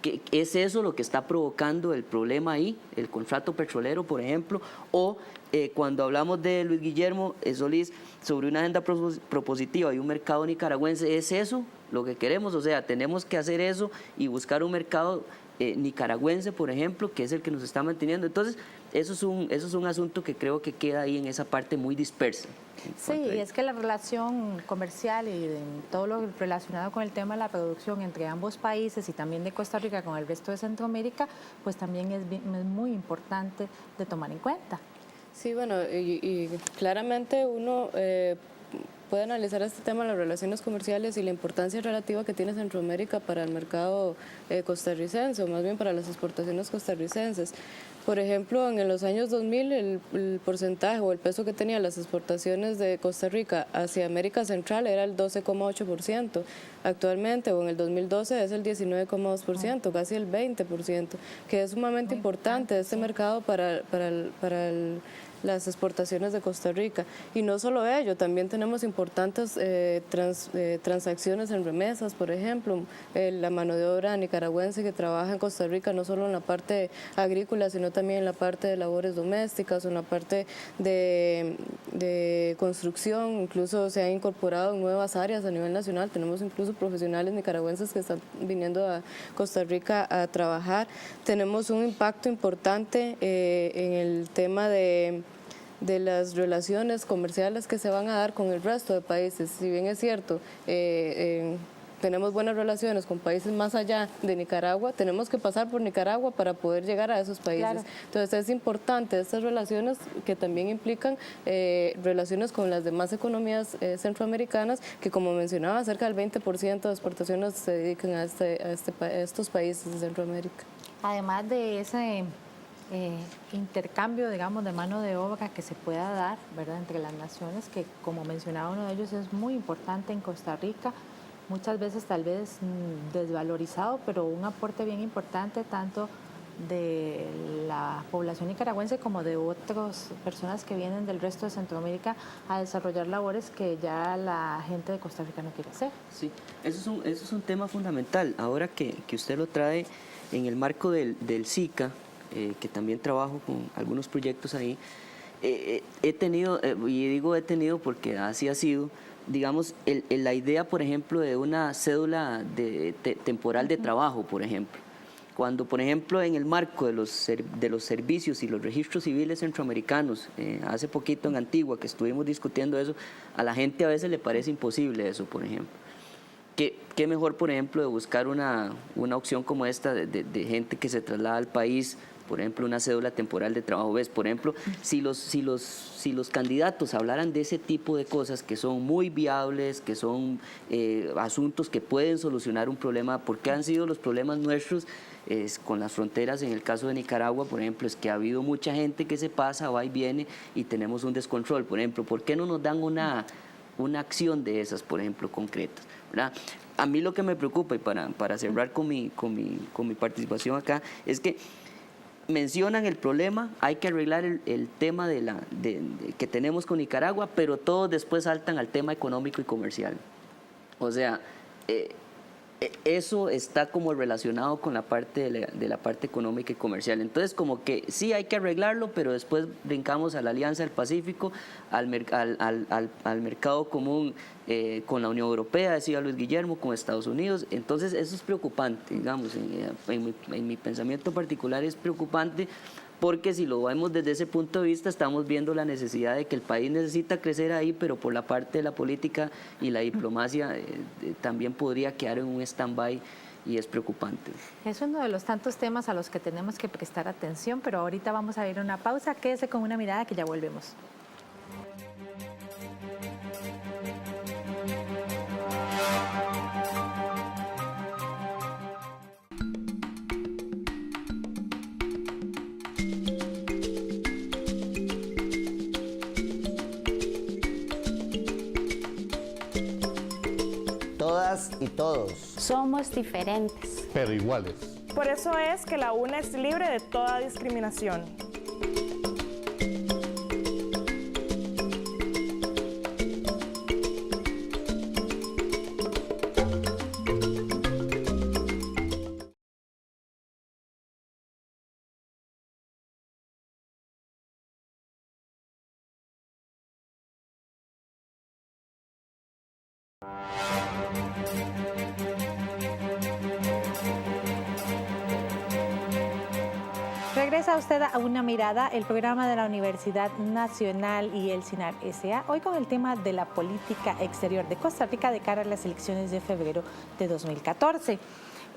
¿qué es eso lo que está provocando el problema ahí? El contrato petrolero, por ejemplo. O cuando hablamos de Luis Guillermo Solís sobre una agenda propositiva y un mercado nicaragüense, ¿es eso lo que queremos? O sea, tenemos que hacer eso y buscar un mercado nicaragüense, por ejemplo, que es el que nos está manteniendo. Entonces, eso es un asunto que creo que queda ahí en esa parte muy dispersa. Sí, y es que la relación comercial y todo lo relacionado con el tema de la producción entre ambos países y también de Costa Rica con el resto de Centroamérica, pues también es muy importante de tomar en cuenta. Sí, bueno, y claramente uno puede analizar este tema de las relaciones comerciales y la importancia relativa que tiene Centroamérica para el mercado costarricense, o más bien para las exportaciones costarricenses. Por ejemplo, en los años 2000 el porcentaje o el peso que tenían las exportaciones de Costa Rica hacia América Central era el 12,8%. Actualmente, o en el 2012, es el 19,2%, casi el 20%, que es sumamente importante este mercado para las exportaciones de Costa Rica. Y no solo ello, también tenemos importantes transacciones en remesas, por ejemplo, la mano de obra nicaragüense que trabaja en Costa Rica, no solo en la parte agrícola, sino también en la parte de labores domésticas o en la parte de construcción. Incluso se han incorporado en nuevas áreas a nivel nacional. Tenemos incluso profesionales nicaragüenses que están viniendo a Costa Rica a trabajar. Tenemos un impacto importante en el tema de las relaciones comerciales que se van a dar con el resto de países. Si bien es cierto, tenemos buenas relaciones con países más allá de Nicaragua, tenemos que pasar por Nicaragua para poder llegar a esos países. Claro. Entonces es importante estas relaciones que también implican relaciones con las demás economías centroamericanas, que como mencionaba, cerca del 20% de exportaciones se dedican a estos países de Centroamérica. Además de ese intercambio, digamos, de mano de obra que se pueda dar, ¿verdad?, entre las naciones, que como mencionaba uno de ellos es muy importante en Costa Rica, muchas veces tal vez desvalorizado, pero un aporte bien importante tanto de la población nicaragüense como de otras personas que vienen del resto de Centroamérica a desarrollar labores que ya la gente de Costa Rica no quiere hacer. Sí, eso es un tema fundamental. Ahora que usted lo trae en el marco del SICA, que también trabajo con algunos proyectos ahí, he tenido, y digo he tenido porque así ha sido, digamos, la idea, por ejemplo, de una cédula temporal de trabajo, por ejemplo. Cuando, por ejemplo, en el marco de los servicios y los registros civiles centroamericanos, hace poquito en Antigua que estuvimos discutiendo eso, a la gente a veces le parece imposible eso, por ejemplo. ¿Qué mejor, por ejemplo, de buscar una opción como esta de gente que se traslada al país, por ejemplo, una cédula temporal de trabajo? ¿Ves? Por ejemplo, si los candidatos hablaran de ese tipo de cosas que son muy viables, que son asuntos que pueden solucionar un problema, porque han sido los problemas nuestros con las fronteras, en el caso de Nicaragua, por ejemplo, es que ha habido mucha gente que se pasa, va y viene, y tenemos un descontrol. Por ejemplo, ¿por qué no nos dan una acción de esas, por ejemplo, concretas, ¿verdad? A mí lo que me preocupa, y para cerrar con mi participación acá, es que mencionan el problema, hay que arreglar el tema que tenemos con Nicaragua, pero todos después saltan al tema económico y comercial. O sea, eso está como relacionado con la parte de la parte económica y comercial. Entonces, como que sí hay que arreglarlo, pero después brincamos a la Alianza del Pacífico, al mercado común con la Unión Europea, decía Luis Guillermo, con Estados Unidos. Entonces, eso es preocupante, digamos, en mi pensamiento particular es preocupante, porque si lo vemos desde ese punto de vista, estamos viendo la necesidad de que el país necesita crecer ahí, pero por la parte de la política y la diplomacia también podría quedar en un stand-by, y es preocupante. Es uno de los tantos temas a los que tenemos que prestar atención, pero ahorita vamos a ir a una pausa. Quédese con una mirada que ya volvemos. Todas y todos somos diferentes, pero iguales. Por eso es que la UNA es libre de toda discriminación. Regresa usted a Una Mirada, el programa de la Universidad Nacional y el CINAR S.A., hoy con el tema de la política exterior de Costa Rica de cara a las elecciones de febrero de 2014.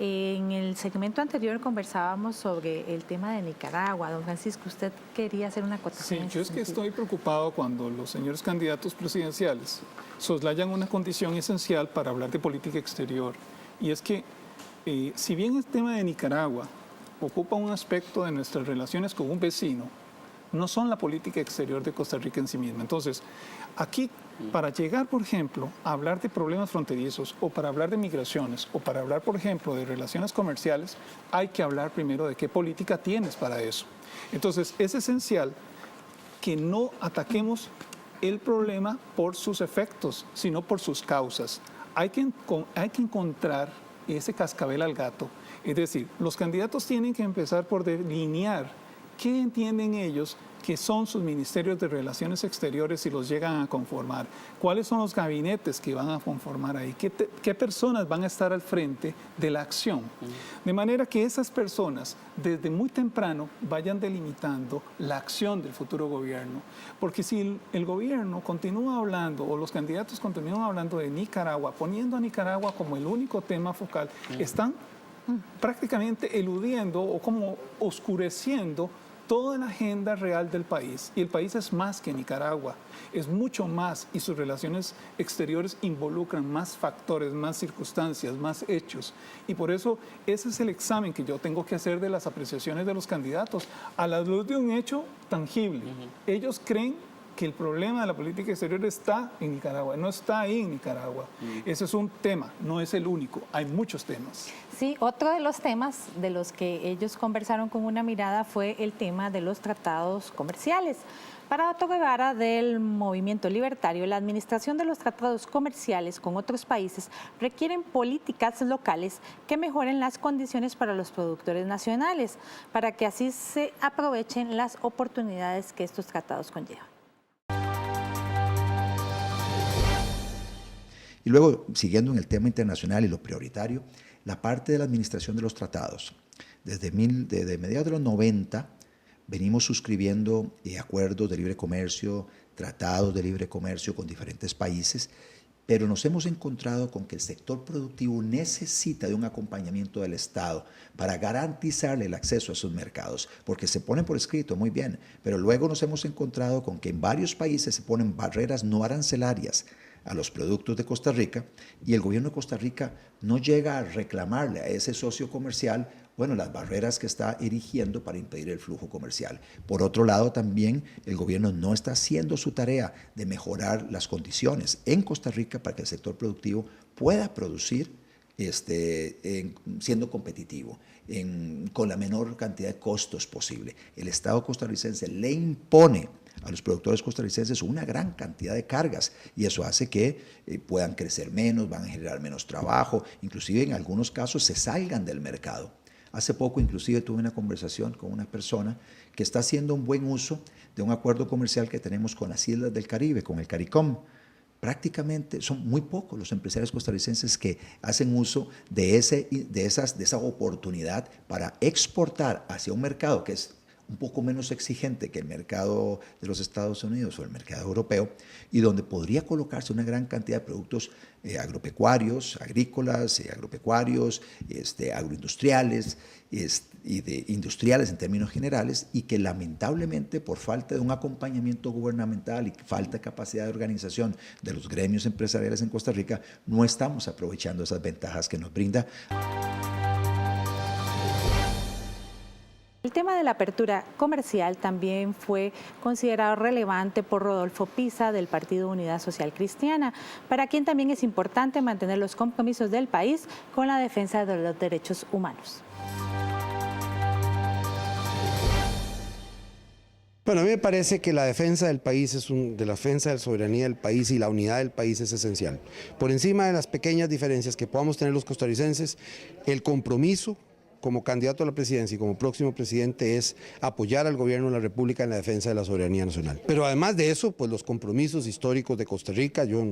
En el segmento anterior conversábamos sobre el tema de Nicaragua. Don Francisco, usted quería hacer una acotación. Sí, yo es que estoy preocupado cuando los señores candidatos presidenciales soslayan una condición esencial para hablar de política exterior. Y es que, si bien el tema de Nicaragua ocupa un aspecto de nuestras relaciones con un vecino, no son la política exterior de Costa Rica en sí misma. Entonces, aquí, para llegar, por ejemplo, a hablar de problemas fronterizos o para hablar de migraciones o para hablar, por ejemplo, de relaciones comerciales, hay que hablar primero de qué política tienes para eso. Entonces, es esencial que no ataquemos el problema por sus efectos, sino por sus causas. Hay que encontrar ese cascabel al gato. Es decir, los candidatos tienen que empezar por delinear qué entienden ellos que son sus ministerios de Relaciones Exteriores si los llegan a conformar, cuáles son los gabinetes que van a conformar ahí, qué personas van a estar al frente de la acción. De manera que esas personas desde muy temprano vayan delimitando la acción del futuro gobierno. Porque si el gobierno continúa hablando o los candidatos continúan hablando de Nicaragua, poniendo a Nicaragua como el único tema focal, están prácticamente eludiendo o como oscureciendo toda la agenda real del país. Y el país es más que Nicaragua, es mucho más, y sus relaciones exteriores involucran más factores, más circunstancias, más hechos. Y por eso ese es el examen que yo tengo que hacer de las apreciaciones de los candidatos a la luz de un hecho tangible. Ellos creen que el problema de la política exterior está en Nicaragua, no está ahí en Nicaragua. Ese es un tema, no es el único, hay muchos temas. Sí, otro de los temas de los que ellos conversaron con Una Mirada fue el tema de los tratados comerciales. Para Otto Guevara, del Movimiento Libertario, la administración de los tratados comerciales con otros países requieren políticas locales que mejoren las condiciones para los productores nacionales, para que así se aprovechen las oportunidades que estos tratados conllevan. Y luego, siguiendo en el tema internacional y lo prioritario, la parte de la administración de los tratados. Desde mediados de los 90 venimos suscribiendo acuerdos de libre comercio, tratados de libre comercio con diferentes países, pero nos hemos encontrado con que el sector productivo necesita de un acompañamiento del Estado para garantizarle el acceso a esos mercados, porque se ponen por escrito muy bien, pero luego nos hemos encontrado con que en varios países se ponen barreras no arancelarias a los productos de Costa Rica y el gobierno de Costa Rica no llega a reclamarle a ese socio comercial, bueno, las barreras que está erigiendo para impedir el flujo comercial. Por otro lado, también el gobierno no está haciendo su tarea de mejorar las condiciones en Costa Rica para que el sector productivo pueda producir siendo competitivo, con la menor cantidad de costos posible. El Estado costarricense le impone a los productores costarricenses una gran cantidad de cargas y eso hace que puedan crecer menos, van a generar menos trabajo, inclusive en algunos casos se salgan del mercado. Hace poco inclusive tuve una conversación con una persona que está haciendo un buen uso de un acuerdo comercial que tenemos con las islas del Caribe, con el CARICOM. Prácticamente son muy pocos los empresarios costarricenses que hacen uso de esa oportunidad para exportar hacia un mercado que es un poco menos exigente que el mercado de los Estados Unidos o el mercado europeo y donde podría colocarse una gran cantidad de productos agropecuarios, agrícolas, agropecuarios, agroindustriales y industriales en términos generales y que lamentablemente por falta de un acompañamiento gubernamental y falta de capacidad de organización de los gremios empresariales en Costa Rica no estamos aprovechando esas ventajas que nos brinda. El tema de la apertura comercial también fue considerado relevante por Rodolfo Pisa del Partido Unidad Social Cristiana, para quien también es importante mantener los compromisos del país con la defensa de los derechos humanos. Bueno, a mí me parece que la defensa del país de la defensa de la soberanía del país y la unidad del país es esencial. Por encima de las pequeñas diferencias que podamos tener los costarricenses, el compromiso como candidato a la presidencia y como próximo presidente es apoyar al gobierno de la República en la defensa de la soberanía nacional. Pero además de eso, pues los compromisos históricos de Costa Rica, yo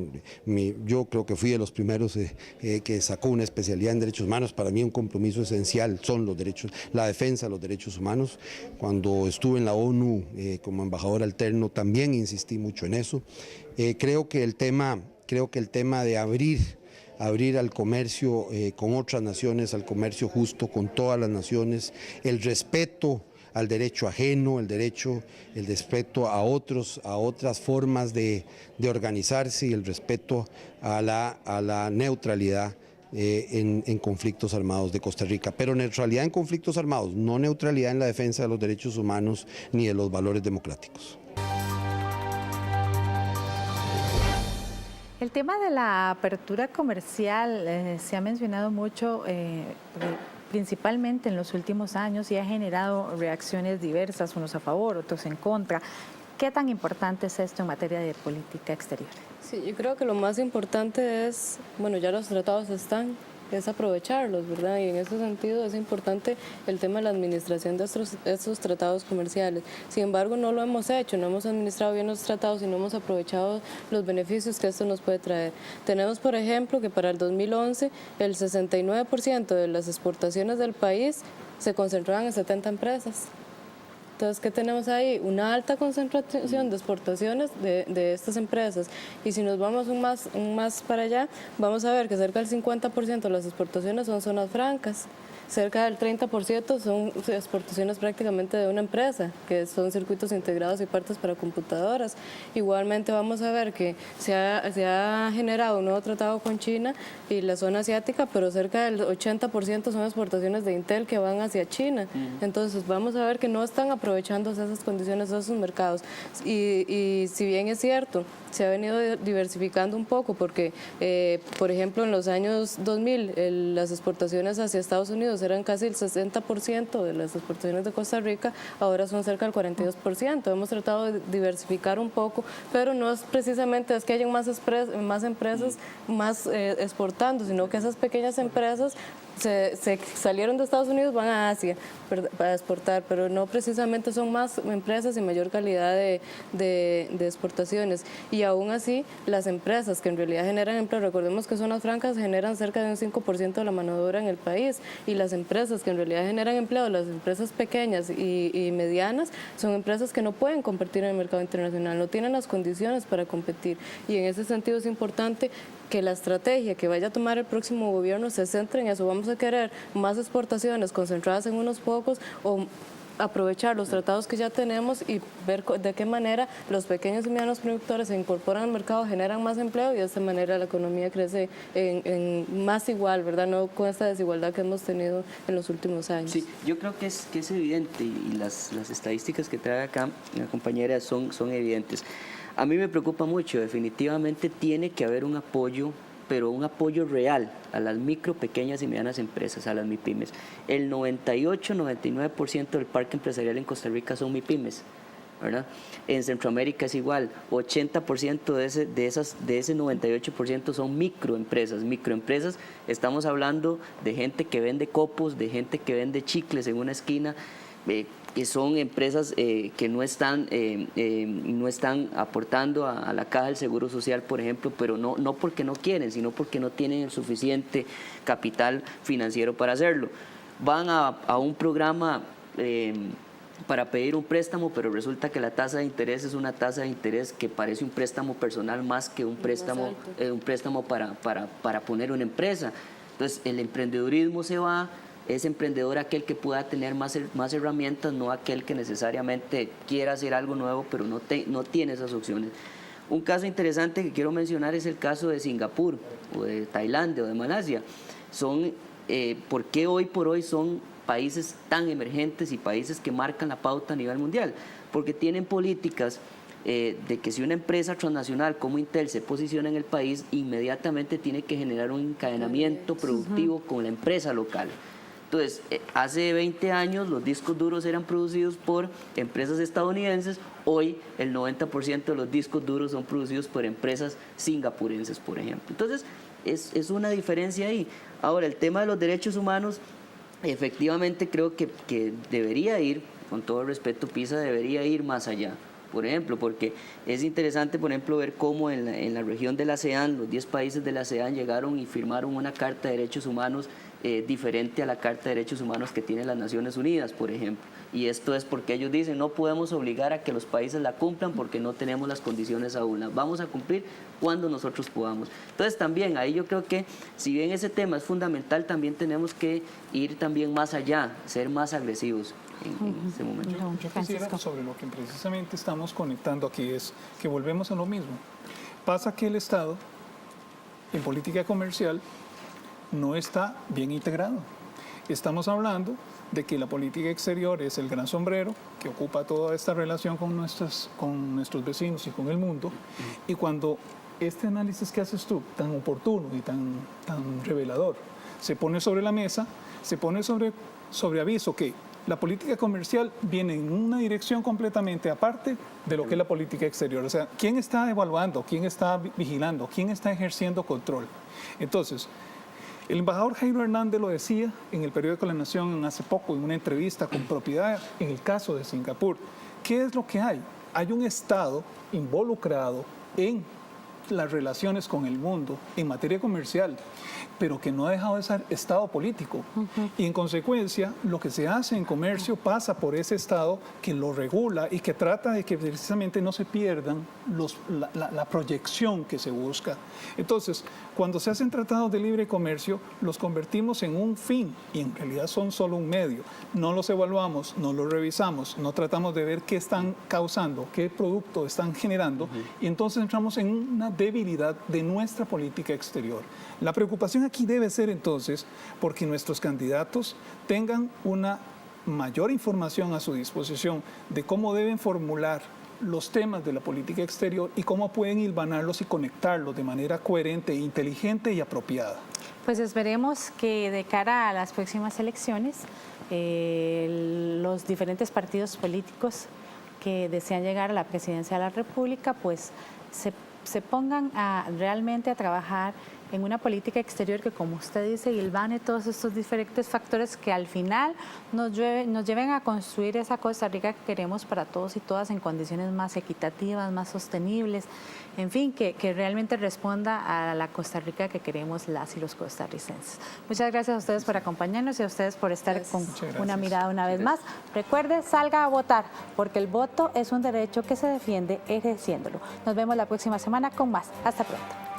creo que fui de los primeros que sacó una especialidad en derechos humanos. Para mí un compromiso esencial son los derechos, la defensa de los derechos humanos. Cuando estuve en la ONU como embajador alterno también insistí mucho en eso. Creo que el tema de abrir al comercio con otras naciones, al comercio justo con todas las naciones, el respeto al derecho ajeno, el respeto a otras formas de organizarse y el respeto a la neutralidad en conflictos armados de Costa Rica, pero neutralidad en conflictos armados, no neutralidad en la defensa de los derechos humanos ni de los valores democráticos. El tema de la apertura comercial se ha mencionado mucho, principalmente en los últimos años, y ha generado reacciones diversas, unos a favor, otros en contra. ¿Qué tan importante es esto en materia de política exterior? Sí, yo creo que lo más importante es, bueno, ya los tratados están, es aprovecharlos, ¿verdad? Y en ese sentido es importante el tema de la administración de estos tratados comerciales. Sin embargo, no lo hemos hecho, no hemos administrado bien los tratados y no hemos aprovechado los beneficios que esto nos puede traer. Tenemos, por ejemplo, que para el 2011 el 69% de las exportaciones del país se concentraban en 70 empresas. Entonces, ¿qué tenemos ahí? Una alta concentración de exportaciones de estas empresas. Y si nos vamos un más para allá, vamos a ver que cerca del 50% de las exportaciones son zonas francas. Cerca del 30% son exportaciones prácticamente de una empresa, que son circuitos integrados y partes para computadoras. Igualmente vamos a ver que se ha generado un nuevo tratado con China y la zona asiática, pero cerca del 80% son exportaciones de Intel que van hacia China. Entonces vamos a ver que no están aprovechando esas condiciones, esos mercados. Y si bien es cierto, se ha venido diversificando un poco porque, por ejemplo, en los años 2000 las exportaciones hacia Estados Unidos eran casi el 60% de las exportaciones de Costa Rica, ahora son cerca del 42%. Hemos tratado de diversificar un poco, pero no es precisamente que hayan más empresas más exportando, sino que esas pequeñas empresas se salieron de Estados Unidos, van a Asia para exportar, pero no precisamente son más empresas y mayor calidad de exportaciones. Y aún así, las empresas que en realidad generan empleo, recordemos que zonas francas generan cerca de un 5% de la mano de obra en el país, y las empresas que en realidad generan empleo, las empresas pequeñas y medianas, son empresas que no pueden competir en el mercado internacional, no tienen las condiciones para competir. Y en ese sentido es importante que la estrategia que vaya a tomar el próximo gobierno se centre en eso. Vamos a querer más exportaciones concentradas en unos pocos o aprovechar los tratados que ya tenemos y ver de qué manera los pequeños y medianos productores se incorporan al mercado, generan más empleo y de esta manera la economía crece en más igual, ¿verdad? No con esta desigualdad que hemos tenido en los últimos años. Sí, yo creo que es evidente y las estadísticas que trae acá la compañera son evidentes. A mí me preocupa mucho, definitivamente tiene que haber un apoyo, pero un apoyo real a las micro, pequeñas y medianas empresas, a las MIPYMES. El 98-99% del parque empresarial en Costa Rica son MIPYMES, ¿verdad? En Centroamérica es igual, 80% de ese 98% son microempresas. Microempresas, estamos hablando de gente que vende copos, de gente que vende chicles en una esquina, que son empresas que no están aportando a la caja del Seguro Social, por ejemplo, pero no porque no quieren, sino porque no tienen el suficiente capital financiero para hacerlo. Van a un programa para pedir un préstamo, pero resulta que la tasa de interés es una tasa de interés que parece un préstamo personal más que un préstamo para poner una empresa. Entonces, el emprendedurismo se va. Es emprendedor aquel que pueda tener más herramientas, no aquel que necesariamente quiera hacer algo nuevo, pero no tiene esas opciones. Un caso interesante que quiero mencionar es el caso de Singapur, o de Tailandia, o de Malasia. ¿Por qué hoy por hoy son países tan emergentes y países que marcan la pauta a nivel mundial? Porque tienen políticas de que si una empresa transnacional como Intel se posiciona en el país, inmediatamente tiene que generar un encadenamiento productivo con la empresa local. Entonces, hace 20 años los discos duros eran producidos por empresas estadounidenses, hoy el 90% de los discos duros son producidos por empresas singapurenses, por ejemplo. Entonces, es una diferencia ahí. Ahora, el tema de los derechos humanos efectivamente creo que debería ir, con todo el respeto, PISA debería ir más allá. Por ejemplo, porque es interesante, por ejemplo, ver cómo en la región de la ASEAN, los 10 países de la ASEAN llegaron y firmaron una Carta de Derechos Humanos diferente a la Carta de Derechos Humanos que tienen las Naciones Unidas, por ejemplo. Y esto es porque ellos dicen, no podemos obligar a que los países la cumplan porque no tenemos las condiciones aún. Las vamos a cumplir cuando nosotros podamos. Entonces también, ahí yo creo que, si bien ese tema es fundamental, también tenemos que ir también más allá, ser más agresivos en este momento. Yo quisiera, sobre lo que precisamente estamos conectando aquí, es que volvemos a lo mismo. Pasa que el Estado, en política comercial, no está bien integrado. Estamos hablando de que la política exterior es el gran sombrero que ocupa toda esta relación con nuestros vecinos y con el mundo, y cuando este análisis que haces tú, tan oportuno y tan revelador, se pone sobre la mesa, se pone sobre aviso que la política comercial viene en una dirección completamente aparte de lo que es la política exterior. O sea, ¿quién está evaluando? ¿Quién está vigilando? ¿Quién está ejerciendo control? Entonces, el embajador Jairo Hernández lo decía en el periódico La Nación hace poco, en una entrevista con propiedad, en el caso de Singapur. ¿Qué es lo que hay? Hay un Estado involucrado en las relaciones con el mundo en materia comercial, pero que no ha dejado de ser Estado político. Y en consecuencia, lo que se hace en comercio pasa por ese Estado que lo regula y que trata de que precisamente no se pierdan la proyección que se busca. Entonces, cuando se hacen tratados de libre comercio, los convertimos en un fin y en realidad son solo un medio. No los evaluamos, no los revisamos, no tratamos de ver qué están causando, qué producto están generando, y entonces entramos en una debilidad de nuestra política exterior. La preocupación aquí debe ser entonces porque nuestros candidatos tengan una mayor información a su disposición de cómo deben formular los temas de la política exterior y cómo pueden hilvanarlos y conectarlos de manera coherente, inteligente y apropiada. Pues esperemos que de cara a las próximas elecciones, los diferentes partidos políticos que desean llegar a la presidencia de la República, pues se pongan realmente a trabajar en una política exterior que, como usted dice, hilvane todos estos diferentes factores que al final nos lleven a construir esa Costa Rica que queremos para todos y todas en condiciones más equitativas, más sostenibles, en fin, que realmente responda a la Costa Rica que queremos las y los costarricenses. Muchas gracias a ustedes por acompañarnos y a ustedes por estar con una mirada una vez más. Recuerde, salga a votar, porque el voto es un derecho que se defiende ejerciéndolo. Nos vemos la próxima semana con más. Hasta pronto.